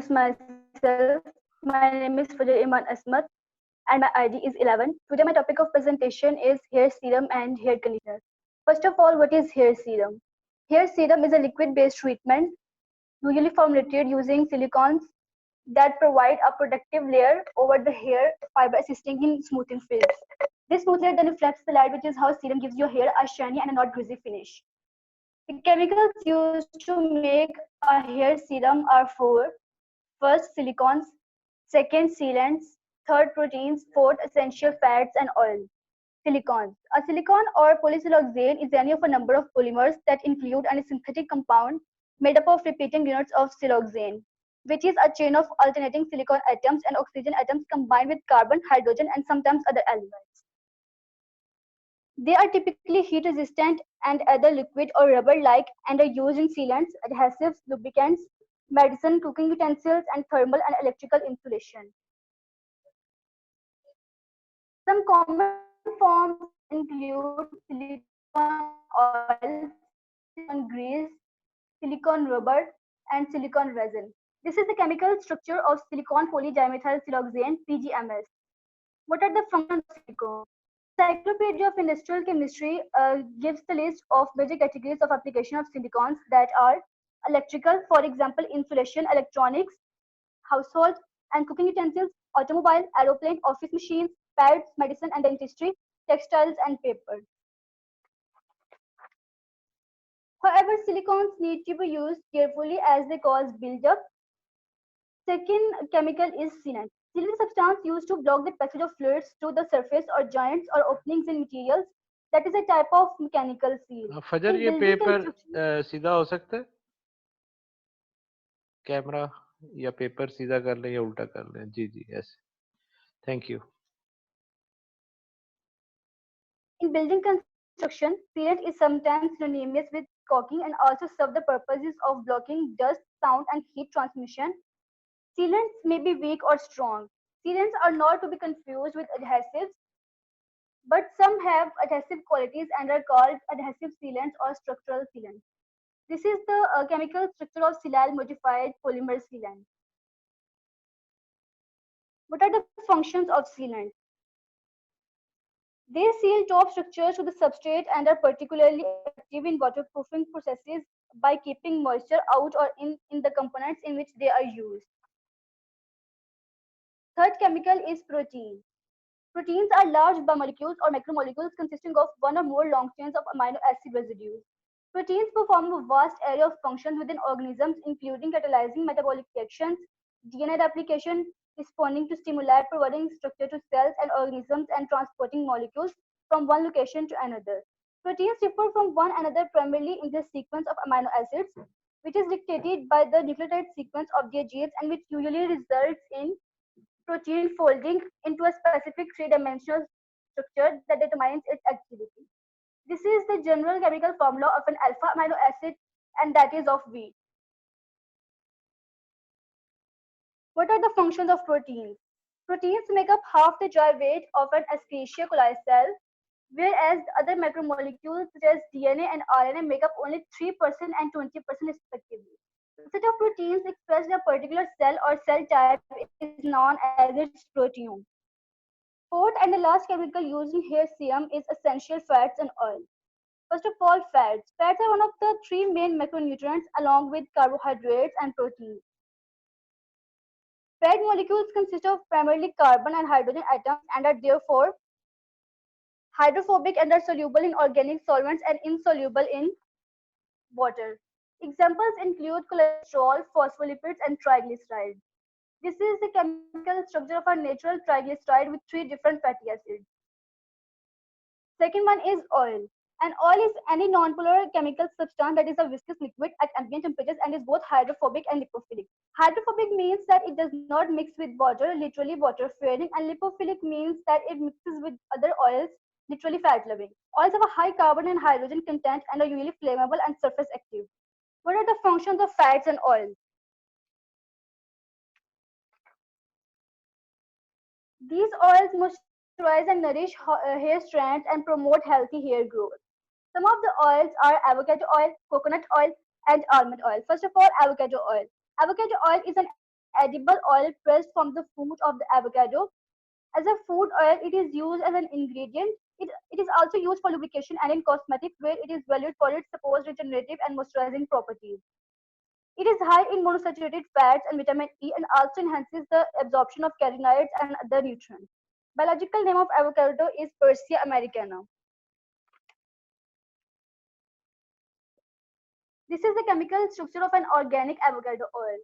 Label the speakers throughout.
Speaker 1: myself. My name is Fajr Iman Asmat and my ID is 11. Today my topic of presentation is hair serum and hair conditioner. First of all, what is hair serum? Hair serum is a liquid-based treatment usually formulated using silicones that provide a protective layer over the hair fiber assisting in smoothing frizz. This smooth layer then reflects the light, which is how serum gives your hair a shiny and a not greasy finish. The chemicals used to make a hair serum are four. First, silicones. Second, sealants. Third, proteins. Fourth, essential fats and oil. Silicones. A silicon or polysiloxane is any of a number of polymers that include a synthetic compound made up of repeating units of siloxane, which is a chain of alternating silicon atoms and oxygen atoms combined with carbon, hydrogen, and sometimes other elements. They are typically heat resistant and either liquid or rubber like and are used in sealants, adhesives, lubricants, medicine, cooking utensils, and thermal and electrical insulation. Some common forms include silicone oil, silicone grease, silicone rubber, and silicone resin. This is the chemical structure of silicone polydimethylsiloxane (PGMS). What are the functions of silicone? Encyclopedia of Industrial Chemistry gives the list of major categories of application of silicones that are electrical, for example, insulation, electronics, household and cooking utensils, automobile, aeroplane, office machines, pads, medicine and dentistry, textiles and paper. However, silicones need to be used carefully as they cause buildup. Second chemical is sealant. Sealant is a substance used to block the passage of fluids to the surface or joints or openings in materials. That is a type of mechanical seal.
Speaker 2: फजर
Speaker 1: In
Speaker 2: ये
Speaker 1: building
Speaker 2: paper
Speaker 1: construction,
Speaker 2: सीधा हो सकता है camera या paper सीधा कर ले या उल्टा कर ले जी जी ऐसे thank you
Speaker 1: in building construction, sealant is sometimes synonymous with caulking and also serve the purposes of blocking dust, sound, and heat transmission. Sealants may be weak or strong. Sealants are not to be confused with adhesives, but some have adhesive qualities and are called adhesive sealants or structural sealants. This is the chemical structure of silyl modified polymer sealant. What are the functions of sealant? They seal top structures to the substrate and are particularly effective in waterproofing processes by keeping moisture out or in the components in which they are used. Third chemical is protein. Proteins are large biomolecules or macromolecules consisting of one or more long chains of amino acid residues. Proteins perform a vast area of functions within organisms, including catalyzing metabolic reactions, DNA replication, responding to stimuli, providing structure to cells and organisms, and transporting molecules from one location to another. Proteins differ from one another primarily in the sequence of amino acids, which is dictated by the nucleotide sequence of their genes and which usually results in protein folding into a specific three-dimensional structure that determines its activity. This is the general chemical formula of an alpha amino acid and that is of wheat. What are the functions of proteins? Proteins make up half the dry weight of an Escherichia coli cell, whereas the other macromolecules such as DNA and RNA make up only 3% and 20% respectively. The set of proteins expressed in a particular cell or cell type is known as its proteome. Fourth and the last chemical used in hair serum is essential fats and oil. First of all, fats. Fats are one of the three main macronutrients along with carbohydrates and proteins. Fat molecules consist of primarily carbon and hydrogen atoms and are therefore hydrophobic and are soluble in organic solvents and insoluble in water. Examples include cholesterol, phospholipids, and triglycerides. This is the chemical structure of a natural triglyceride with three different fatty acids. Second one is oil. An oil is any nonpolar chemical substance that is a viscous liquid at ambient temperatures and is both hydrophobic and lipophilic. Hydrophobic means that it does not mix with water, literally water fearing, and lipophilic means that it mixes with other oils, literally fat loving. Oils have a high carbon and hydrogen content and are usually flammable and surface active. What are the functions of fats and oils? These oils moisturize and nourish hair strands and promote healthy hair growth. Some of the oils are avocado oil, coconut oil, and almond oil. First of all, avocado oil. Avocado oil is an edible oil pressed from the fruit of the avocado. As a food oil, it is used as an ingredient. It is also used for lubrication and in cosmetics, where it is valued for its supposed regenerative and moisturizing properties. It is high in monounsaturated fats and vitamin E and also enhances the absorption of carotenoids and other nutrients. Biological name of avocado is Persea americana. This is the chemical structure of an organic avocado oil.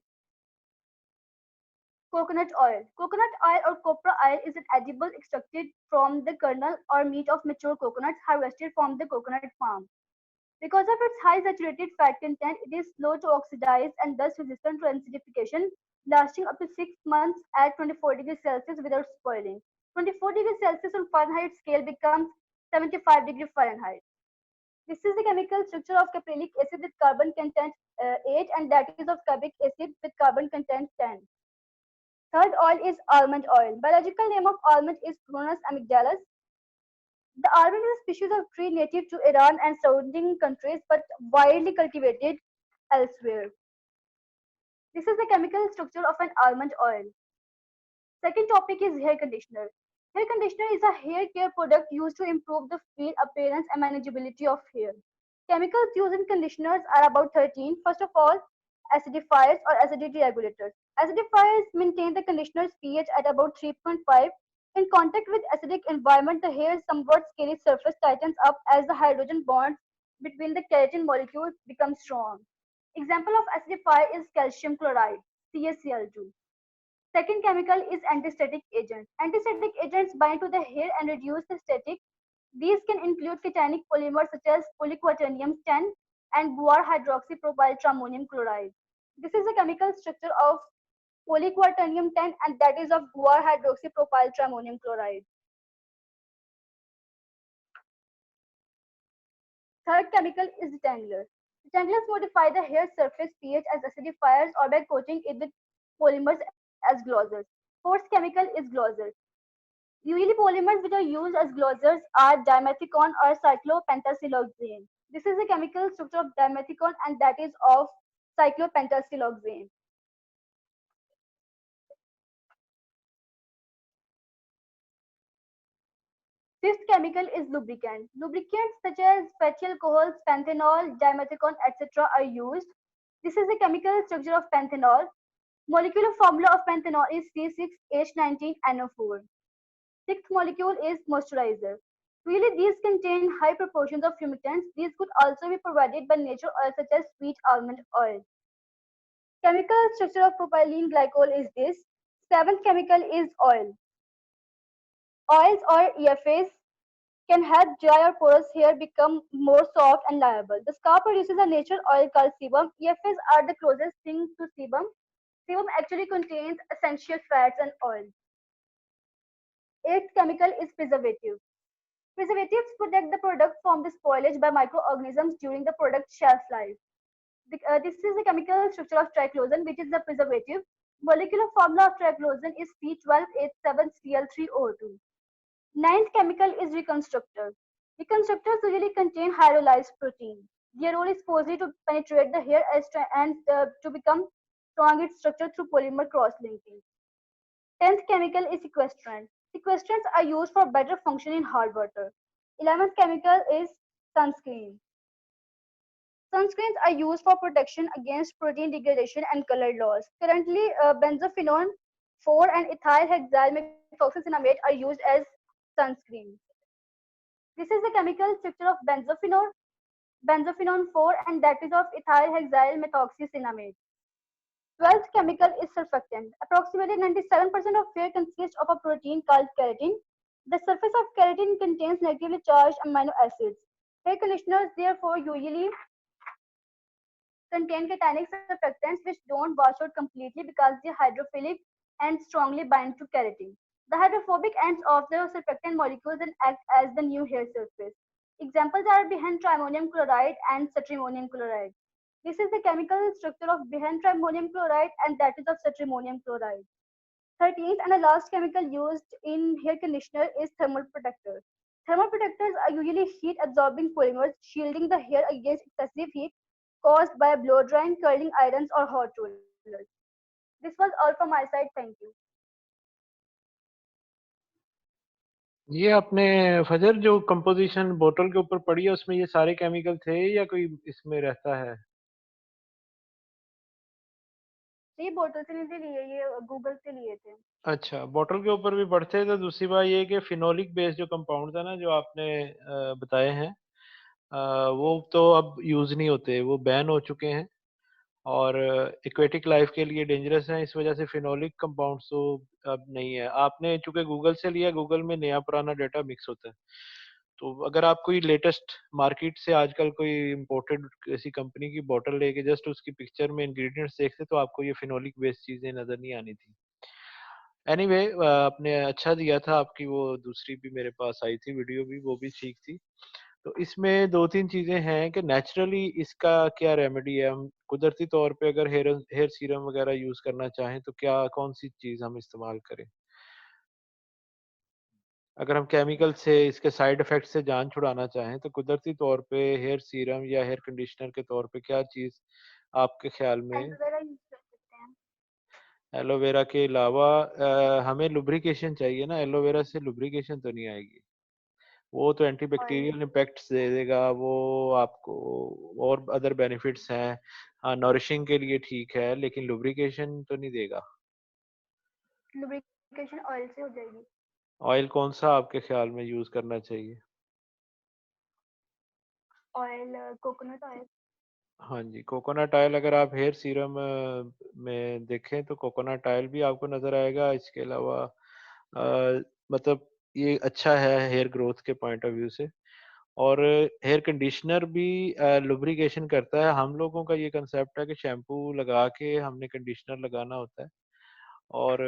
Speaker 1: Coconut oil. Coconut oil or copra oil is an edible extracted from the kernel or meat of mature coconuts harvested from the coconut farm. Because of its high saturated fat content, it is slow to oxidize and thus resistant to acidification, lasting up to 6 months at 24 degrees Celsius without spoiling. 24 degrees Celsius on Fahrenheit scale becomes 75 degrees Fahrenheit. This is the chemical structure of caprylic acid with carbon content 8 and that is of carbic acid with carbon content 10. Third oil is almond oil. Biological name of almond is Prunus amygdalus. The almond is a species of tree native to Iran and surrounding countries but widely cultivated elsewhere. This is the chemical structure of an almond oil. Second topic is hair conditioner. Hair conditioner is a hair care product used to improve the feel, appearance, and manageability of hair. Chemicals used in conditioners are about 13. First of all, acidifiers or acidity regulators. Acidifiers maintain the conditioner's pH at about 3.5. In contact with acidic environment, the hair's somewhat scaly surface tightens up as the hydrogen bonds between the keratin molecules become strong. Example of acidifier is calcium chloride, CaCl2. Second chemical is antistatic agents. Antistatic agents bind to the hair and reduce the static. These can include cationic polymers such as polyquaternium 10 and guar hydroxypropyltrammonium chloride. This is the chemical structure of polyquaternium 10 and that is of guar hydroxypropyltrammonium chloride. Third chemical is detanglers. Detanglers modify the hair surface pH as acidifiers or by coating it with polymers as glossers. Fourth chemical is glossers. Usually polymers which are used as glossers are dimethicone or cyclopentasiloxane. This is the chemical structure of dimethicone and that is of cyclopentasiloxane. Fifth chemical is lubricant. Lubricants such as fatty alcohols, panthenol, dimethicone, etc. are used. This is the chemical structure of panthenol. Molecular formula of panthenol is C6H19NO4. Sixth molecule is moisturizer. Really, these contain high proportions of humectants. These could also be provided by natural oils such as sweet almond oil. Chemical structure of propylene glycol is this. Seventh chemical is oil. Oils or EFAs can help dry or porous hair become more soft and liable. The scalp produces a natural oil called sebum. EFAs are the closest thing to sebum. Sebum actually contains essential fats and oils. Eighth chemical is preservative. Preservatives protect the product from the spoilage by microorganisms during the product's shelf life. This is the chemical structure of triclosan, which is the preservative. Molecular formula of triclosan is C12H7Cl3O2. Ninth chemical is reconstructor. Reconstructors usually contain hydrolyzed protein. Their role is supposedly to penetrate the hair and to become strong its structure through polymer cross-linking. Tenth chemical is sequestrant. Sequestrants are used for better function in hard water. 11th chemical is sunscreen. Sunscreens are used for protection against protein degradation and color loss. Currently, benzophenone 4 and ethyl hexyl methoxycinnamate are used as sunscreens. This is the chemical structure of benzophenone 4 and that is of ethyl hexyl methoxycinnamate. 12th chemical is surfactant. Approximately 97% of hair consists of a protein called keratin. The surface of keratin contains negatively charged amino acids. Hair conditioners therefore usually contain cationic surfactants which don't wash out completely because they are hydrophilic and strongly bind to keratin. The hydrophobic ends of the surfactant molecules and act as the new hair surface. Examples are bihentrimonium chloride and cetrimonium chloride. This is the chemical structure of bihentrimonium chloride and that is of cetrimonium chloride. 13th and the last chemical used in hair conditioner is thermal protector. Thermal protectors are usually heat absorbing polymers shielding the hair against excessive heat caused by blow drying, curling irons, or hot rollers. This was all from my side. Thank you.
Speaker 2: ये आपने फजर जो composition बोतल के ऊपर पड़ी है उसमें ये सारे केमिकल थे या कोई इसमें रहता है?
Speaker 1: ये बोतल से नहीं लिए, ये गूगल से लिए थे।
Speaker 2: अच्छा, बॉटल के ऊपर भी बढ़ते हैं। तो दूसरी बात ये है कि फिनोलिक बेस्ड जो कंपाउंड था ना जो आपने बताए हैं, वो तो अब यूज़ नहीं होते, वो बैन हो चुके हैं और एक्वेटिक लाइफ के लिए डेंजरस हैं। इस वजह से फिनोलिक कंपाउंड्स तो अब नहीं है। आपने चूंकि गूगल से लिया, गूगल में नया पुराना डेटा मिक्स होता है। तो अगर आप कोई लेटेस्ट मार्केट से आजकल कोई इम्पोर्टेड किसी कंपनी की बॉटल लेके जस्ट उसकी पिक्चर में इंग्रेडिएंट्स देखते तो आपको ये फिनोलिक बेस्ड चीजें नजर नहीं आनी थी। एनीवे आपने अच्छा दिया था, आपकी वो दूसरी भी मेरे पास आई थी वीडियो भी, वो भी ठीक थी। तो इसमें 2-3 चीज़ें हैं कि नेचुरली इसका क्या रेमेडी है। हम कुदरती तौर पे अगर हेयर हेयर सीरम वगैरह यूज़ करना चाहें तो क्या कौन-सी चीज़ हम इस्तेमाल करें? अगर हम केमिकल से इसके साइड इफ़ेक्ट से जान छुड़ाना चाहें तो कुदरती तौर पे हेयर सीरम या हेयर कंडीशनर के तौर पे क्या चीज़ आपके ख़्याल में?
Speaker 1: एलोवेरा यूज कर सकते हैं।
Speaker 2: एलोवेरा के अलावा हमें लुब्रिकेशन चाहिए ना, एलोवेरा से लुब्रिकेशन तो नहीं आएगी। वो तो
Speaker 1: ऑयल।
Speaker 2: एंटीबैक्टीरियल इम्पैक्ट्स दे देगा, वो आपको और अदर बेनिफिट्स हैं। हाँ, नॉरिशिंग के लिए ठीक है, लेकिन लुब्रिकेशन तो नहीं देगा।
Speaker 1: लुब्रिकेशन ऑयल से हो जाएगी।
Speaker 2: ऑयल कौन-सा आपके ख़्याल में यूज़ करना चाहिए?
Speaker 1: Oil, coconut oil.
Speaker 2: हाँ जी, कोकोनट ऑयल अगर आप हेयर सीरम में देखें तो कोकोनट ऑयल भी आपको नज़र आएगा। इसके अलावा मतलब ये अच्छा है हेयर ग्रोथ के पॉइंट ऑफ व्यू से। और हेयर कंडीशनर भी लुब्रिकेशन करता है। हम लोगों का ये कांसेप्ट है कि शैम्पू लगा के हमने कंडीशनर लगाना होता है और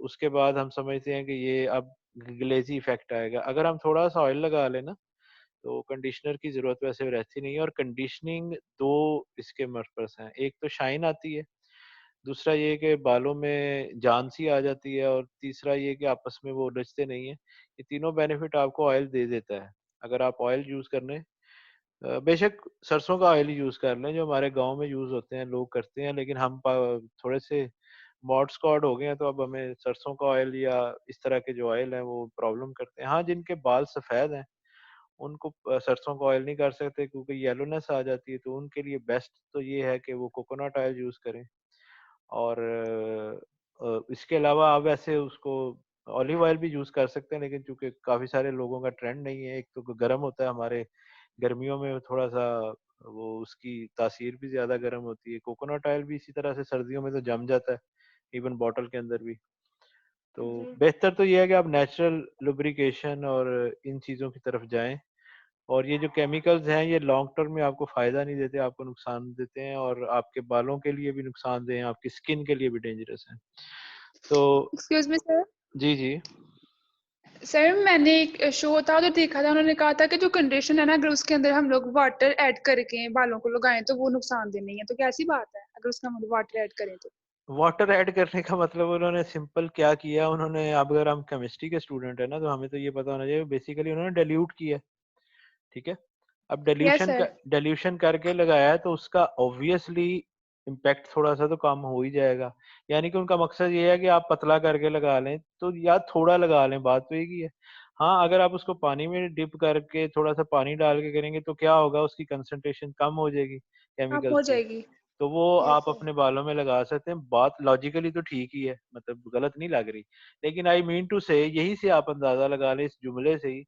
Speaker 2: उसके बाद हम समझते हैं कि ये अब ग्लेज़ी इफ़ेक्ट आएगा। अगर हम थोड़ा-सा ऑयल लगा लें ना, तो कंडीशनर की ज़रूरत वैसे रहती नहीं है। और कंडीशनिंग 2 इसके पर्पस हैं। एक तो शाइन आती है, दूसरा ये कि बालों में जान सी आ जाती है और तीसरा ये कि आपस में वो उलझते नहीं हैं। ये तीनों बेनिफिट आपको ऑयल दे देता है। अगर आप ऑयल यूज़ करने बेशक सरसों का ऑयल यूज़ कर लें जो हमारे गाँव में यूज़ होते हैं, लोग करते हैं, लेकिन हम थोड़े से मॉड स्क्वाड हो गए हैं तो अब हमें सरसों का ऑयल या इस तरह के जो ऑयल हैं वो प्रॉब्लम करते हैं। हाँ, जिनके बाल सफ़ेद हैं उनको सरसों का ऑयल नहीं कर सकते क्योंकि येलोनेस आ जाती है, तो उनके लिए बेस्ट तो ये है कि वो कोकोनट ऑयल यूज़ करें। और इसके अलावा आप वैसे उसको ऑलिव ऑयल भी यूज़ कर सकते हैं, लेकिन चूँकि काफ़ी सारे लोगों का ट्रेंड नहीं है, एक तो गर्म होता है, हमारे गर्मियों में थोड़ा-सा वो उसकी तासीर भी ज़्यादा गर्म होती है। कोकोनट ऑयल भी इसी तरह से सर्दियों में तो जम जाता है, इवन बॉटल के अंदर भी। तो
Speaker 1: जी।
Speaker 2: बेहतर तो ये है कि आप नेचुरल लुब्रिकेशन और इन चीज़ों की तरफ जाएँ। और ये जो केमिकल्स हैं ये लॉन्ग टर्म में आपको फ़ायदा नहीं देते, आपको नुकसान देते हैं और आपके बालों के लिए भी नुकसानदेह हैं, आपकी स्किन के लिए भी डेंजरस हैं। तो
Speaker 3: एक्सक्यूज मी सर।
Speaker 2: जी, जी।
Speaker 3: सर मैंने एक शो था उधर देखा था, उन्होंने कहा था कि जो कंडीशन है ना अगर उसके अंदर हम लोग वाटर ऐड करके बालों को लगाएं तो वो नुकसानदेह नहीं है, तो कैसी बात है अगर उसमें हम लोग वाटर ऐड करें तो?
Speaker 2: वाटर ऐड करने का मतलब उन्होंने सिंपल क्या किया, उन्होंने अब अगर हम केमिस्ट्री के स्टूडेंट हैं ना, तो हमें तो ये पता होना चाहिए बेसिकली उन्होंने डाइल्यूट किया, ठीक है? अब
Speaker 3: यस सर।
Speaker 2: डाइल्यूशन करके लगाया है तो उसका ऑब्वियसली इम्पैक्ट थोड़ा-सा तो कम हो ही जाएगा। यानी कि उनका मकसद ये है कि आप पतला करके लगा लें, तो या थोड़ा लगा लें, बात तो एक ही है। हाँ, अगर आप उसको पानी में डिप करके थोड़ा-सा पानी डाल के करेंगे तो क्या होगा, उसकी कंसंट्रेशन कम हो जाएगी
Speaker 3: कम
Speaker 2: केमिकल्स
Speaker 3: हो
Speaker 2: की।
Speaker 3: जाएगी।
Speaker 2: तो वो
Speaker 3: यस
Speaker 2: आप
Speaker 3: सर।
Speaker 2: अपने बालों में लगा सकते हैं। बात लॉजिकली तो ठीक ही है, मतलब गलत नहीं लग रही। लेकिन आई मीन टू से यही से आप अंदाज़ा लगा लें इस जुमले से ही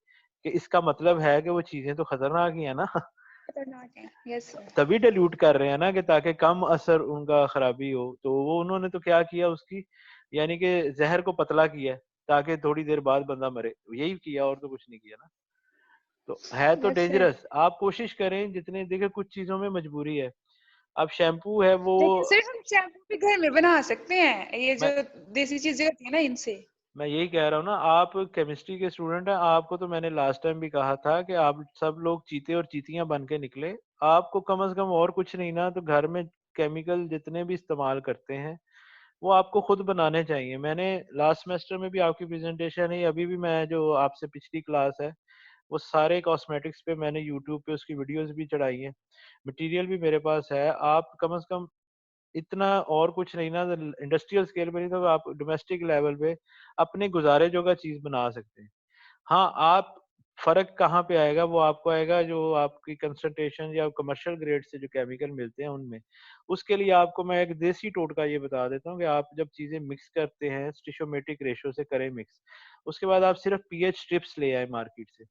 Speaker 2: कि इसका मतलब है कि वो चीज़ें तो खतरनाक ही है ना।
Speaker 3: खतरनाक है। Yes sir.
Speaker 2: तभी डाइल्यूट कर रहे हैं ना कि ताकि कम असर उनका खराबी हो। तो वो उन्होंने तो क्या किया उसकी, यानी कि ज़हर को पतला किया है, ताकि थोड़ी देर बाद बंदा मरे। यही किया और तो कुछ नहीं किया ना। तो है तो
Speaker 3: यस सर।
Speaker 2: डेंजरस। आप कोशिश करें जितने, देखिए कुछ चीज़ों में मजबूरी है। अब शैम्पू है वो,
Speaker 3: लेकिन सर हम शैम्पू भी घर में बना सकते हैं, ये
Speaker 2: मैं
Speaker 3: जो देसी चीजें होती है ना इनसे।
Speaker 2: मैं यही कह रहा हूँ ना, आप केमिस्ट्री के स्टूडेंट हैं, आपको तो मैंने लास्ट टाइम भी कहा था कि आप सब लोग चीते और चींटियां बन के निकले। आपको कम से कम और कुछ नहीं ना तो घर में केमिकल जितने भी इस्तेमाल करते हैं वो आपको खुद बनाने चाहिए। मैंने लास्ट सेमेस्टर में भी आपकी प्रेजेंटेशन है, अभी भी मैं जो आपसे पिछली क्लास है वो सारे कॉस्मेटिक्स पे मैंने यूट्यूब पे उसकी वीडियोस भी चढ़ाई हैं। मटेरियल भी मेरे पास है। आप कम से कम इतना और कुछ नहीं ना, इंडस्ट्रियल स्केल पे नहीं तो आप डोमेस्टिक लेवल पे अपने गुजारे जोगा चीज बना सकते हैं। हाँ, आप फ़र्क कहाँ पे आएगा, वो आपको आएगा जो आपकी कंसंट्रेशन या कमर्शियल ग्रेड से जो केमिकल मिलते हैं उनमें। उसके लिए आपको मैं एक देसी टोटका ये बता देता हूँ कि आप जब चीज़ें मिक्स करते हैं स्टोइचियोमेट्रिक रेशियो से करें मिक्स। उसके बाद आप सिर्फ पीएच स्ट्रिप्स ले आएँ मार्केट से,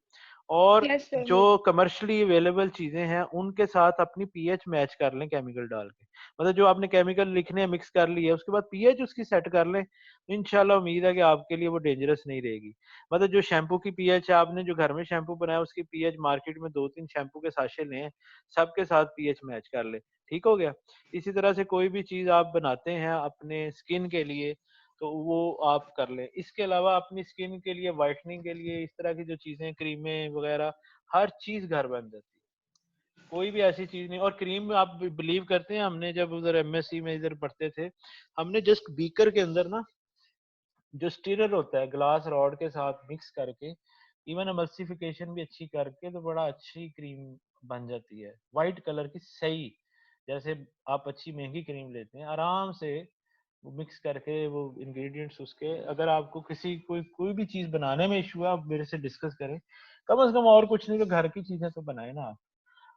Speaker 2: और
Speaker 3: यस सर।
Speaker 2: जो कमर्शियली अवेलेबल चीज़ें हैं उनके साथ अपनी पीएच मैच कर लें केमिकल डाल के। मतलब जो आपने केमिकल लिखने हैं मिक्स कर लिए, उसके बाद पीएच उसकी सेट कर लें, इंशाल्लाह उम्मीद है कि आपके लिए वो डेंजरस नहीं रहेगी। मतलब जो शैम्पू की पीएच आपने जो घर में शैम्पू बनाया उसकी पीएच मार्केट में 2-3 शैम्पू के साशे लें, सबके साथ पीएच मैच कर लें, ठीक हो गया? इसी तरह से कोई भी चीज़ आप बनाते हैं अपने स्किन के लिए, तो वो आप कर लें। इसके अलावा अपनी स्किन के लिए व्हाइटनिंग के लिए इस तरह की जो चीज़ें क्रीमें वगैरह हर चीज़ घर बन जाती है। कोई भी ऐसी चीज़ नहीं। और क्रीम आप बिलीव करते हैं, हमने जब उधर एमएससी में इधर पढ़ते थे, हमने जस्ट बीकर के अंदर ना जो स्टीरर होता है ग्लास रॉड के साथ मिक्स करके, इवन एमल्सिफिकेशन भी अच्छी करके, तो बड़ा अच्छी क्रीम बन जाती है व्हाइट कलर की सही। जैसे आप अच्छी महंगी क्रीम लेते हैं, आराम से वो मिक्स करके वो इंग्रेडिएंट्स उसके, अगर आपको किसी कोई भी चीज बनाने में इशू है आप मेरे से डिस्कस करें। कम से कम और कुछ नहीं तो घर की चीजें तो बनाए ना आप।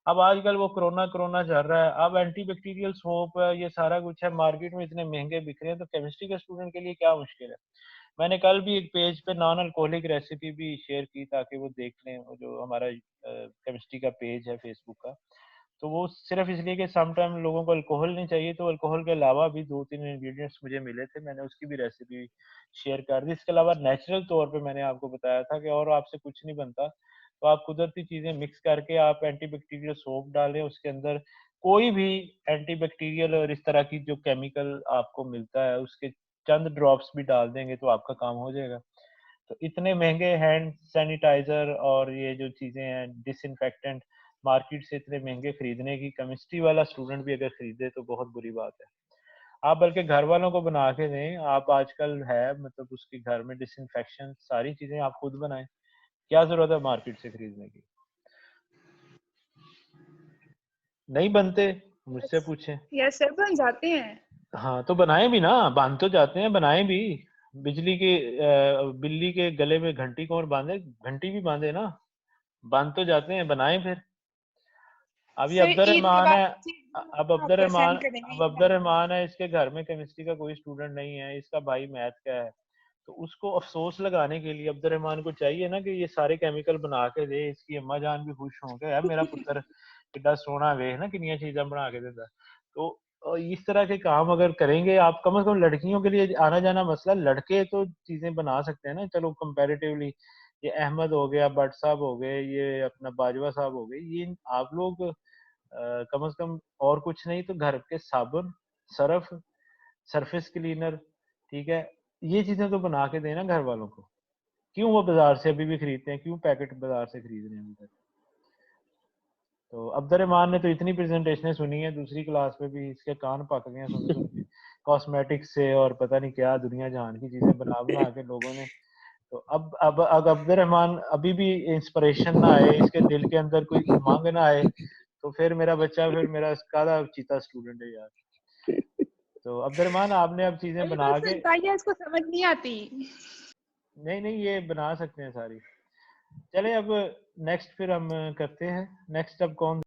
Speaker 2: अब आजकल वो कोरोना कोरोना चल रहा है, अब एंटीबैक्टीरियल सोप है, ये सारा कुछ है, मार्केट में इतने महंगे बिक रहे हैं, तो केमिस्ट्री के स्टूडेंट के लिए क्या मुश्किल है। मैंने कल भी एक पेज पे नॉन अल्कोहलिक रेसिपी भी शेयर की ताकि वो देख लें, वो जो हमारा केमिस्ट्री का पेज है फेसबुक का। तो वो सिर्फ इसलिए कि सम टाइम लोगों को अल्कोहल नहीं चाहिए, तो अल्कोहल के अलावा भी 2-3 इंग्रेडिएंट्स मुझे मिले थे, मैंने उसकी भी रेसिपी शेयर कर दी। इसके अलावा नेचुरल तौर पे मैंने आपको बताया था कि और आपसे कुछ नहीं बनता, तो आप कुदरती चीजें मिक्स करके आप एंटीबैक्टीरियल सोप डालें, उसके अंदर कोई भी एंटीबैक्टीरियल और इस तरह की जो केमिकल आपको मिलता है उसके चंद ड्रॉप्स भी डाल देंगे तो आपका काम हो जाएगा। तो इतने महंगे हैंड सैनिटाइजर और ये जो चीजें हैं डिसइंफेक्टेंट मार्केट से इतने महंगे खरीदने की, केमिस्ट्री वाला स्टूडेंट भी अगर खरीदे तो बहुत बुरी बात है। आप बल्कि घर वालों को बना के दें, आप आजकल है मतलब उसके घर में डिसइंफेक्शन सारी चीजें आप खुद बनाएं, क्या जरूरत है मार्केट से खरीदने की। नहीं बनते मुझसे पूछें।
Speaker 3: यस सर, बन जाते हैं।
Speaker 2: हाँ तो बनाए भी ना, बन तो जाते हैं, बनाए भी। बिजली के बिल्ली के गले में घंटी कौन बांधे, घंटी भी बांधे ना, बन तो जाते हैं, बनाए फिर। अब ये
Speaker 3: सर
Speaker 2: अब्दुल
Speaker 3: ईद के
Speaker 2: रहमान
Speaker 3: बाद
Speaker 2: है, अब अब्दुल
Speaker 3: आपको
Speaker 2: रहमान,
Speaker 3: सेंड करेंगे
Speaker 2: अब अब्दुल रहमान है, इसके घर में केमिस्ट्री का कोई स्टूडेंट नहीं है, इसका भाई मैथ का है, तो उसको अफसोस लगाने के लिए अब्दुल रहमान को चाहिए ना कि ये सारे केमिकल बना के दे, इसकी अम्मा जान भी खुश हों कि यार मेरा पुत्र कितना सोना वे ना कितनी चीजें बना के देता। तो इस तरह के काम अगर करेंगे आप, कम से कम लड़कियों के लिए आना जाना मसला, लड़के तो चीजें बना सकते हैं ना, चलो कंपैरेटिवली ये अहमद हो गया, भट्ट साहब हो गए, ये अपना बाजवा साहब हो गए, ये आप लोग कम से कम और कुछ नहीं तो घर के साबुन, सर्फ, सरफेस क्लीनर, ठीक है, ये चीजें तो बना के देना घर वालों को। क्यों वो बाजार से अभी भी खरीदते हैं, क्यों पैकेट बाजार से खरीद रहे हैं अभी तक। तो अब्दुल रहमान ने तो इतनी प्रेजेंटेशनें सुनी है दूसरी क्लास में भी, इसके कान पक गए हैं सुन सुन के, कॉस्मेटिक्स से और पता नहीं क्या दुनिया जहान की चीजें बना बना के लोगों ने। तो अब अब्दुल रहमान अभी भी इंस्पिरेशन ना आए, इसके दिल के अंदर कोई उमंग ना आए, तो फिर मेरा बच्चा फिर मेरा काला चीता स्टूडेंट है यार। तो अब्दुल रहमान आपने अब चीजें
Speaker 3: ये
Speaker 2: बना
Speaker 3: बात
Speaker 2: के,
Speaker 3: सुनता ही है, इसको समझ नहीं आती।
Speaker 2: नहीं नहीं ये बना सकते हैं सारी। चले अब नेक्स्ट फिर हम करते हैं, नेक्स्ट अब कौन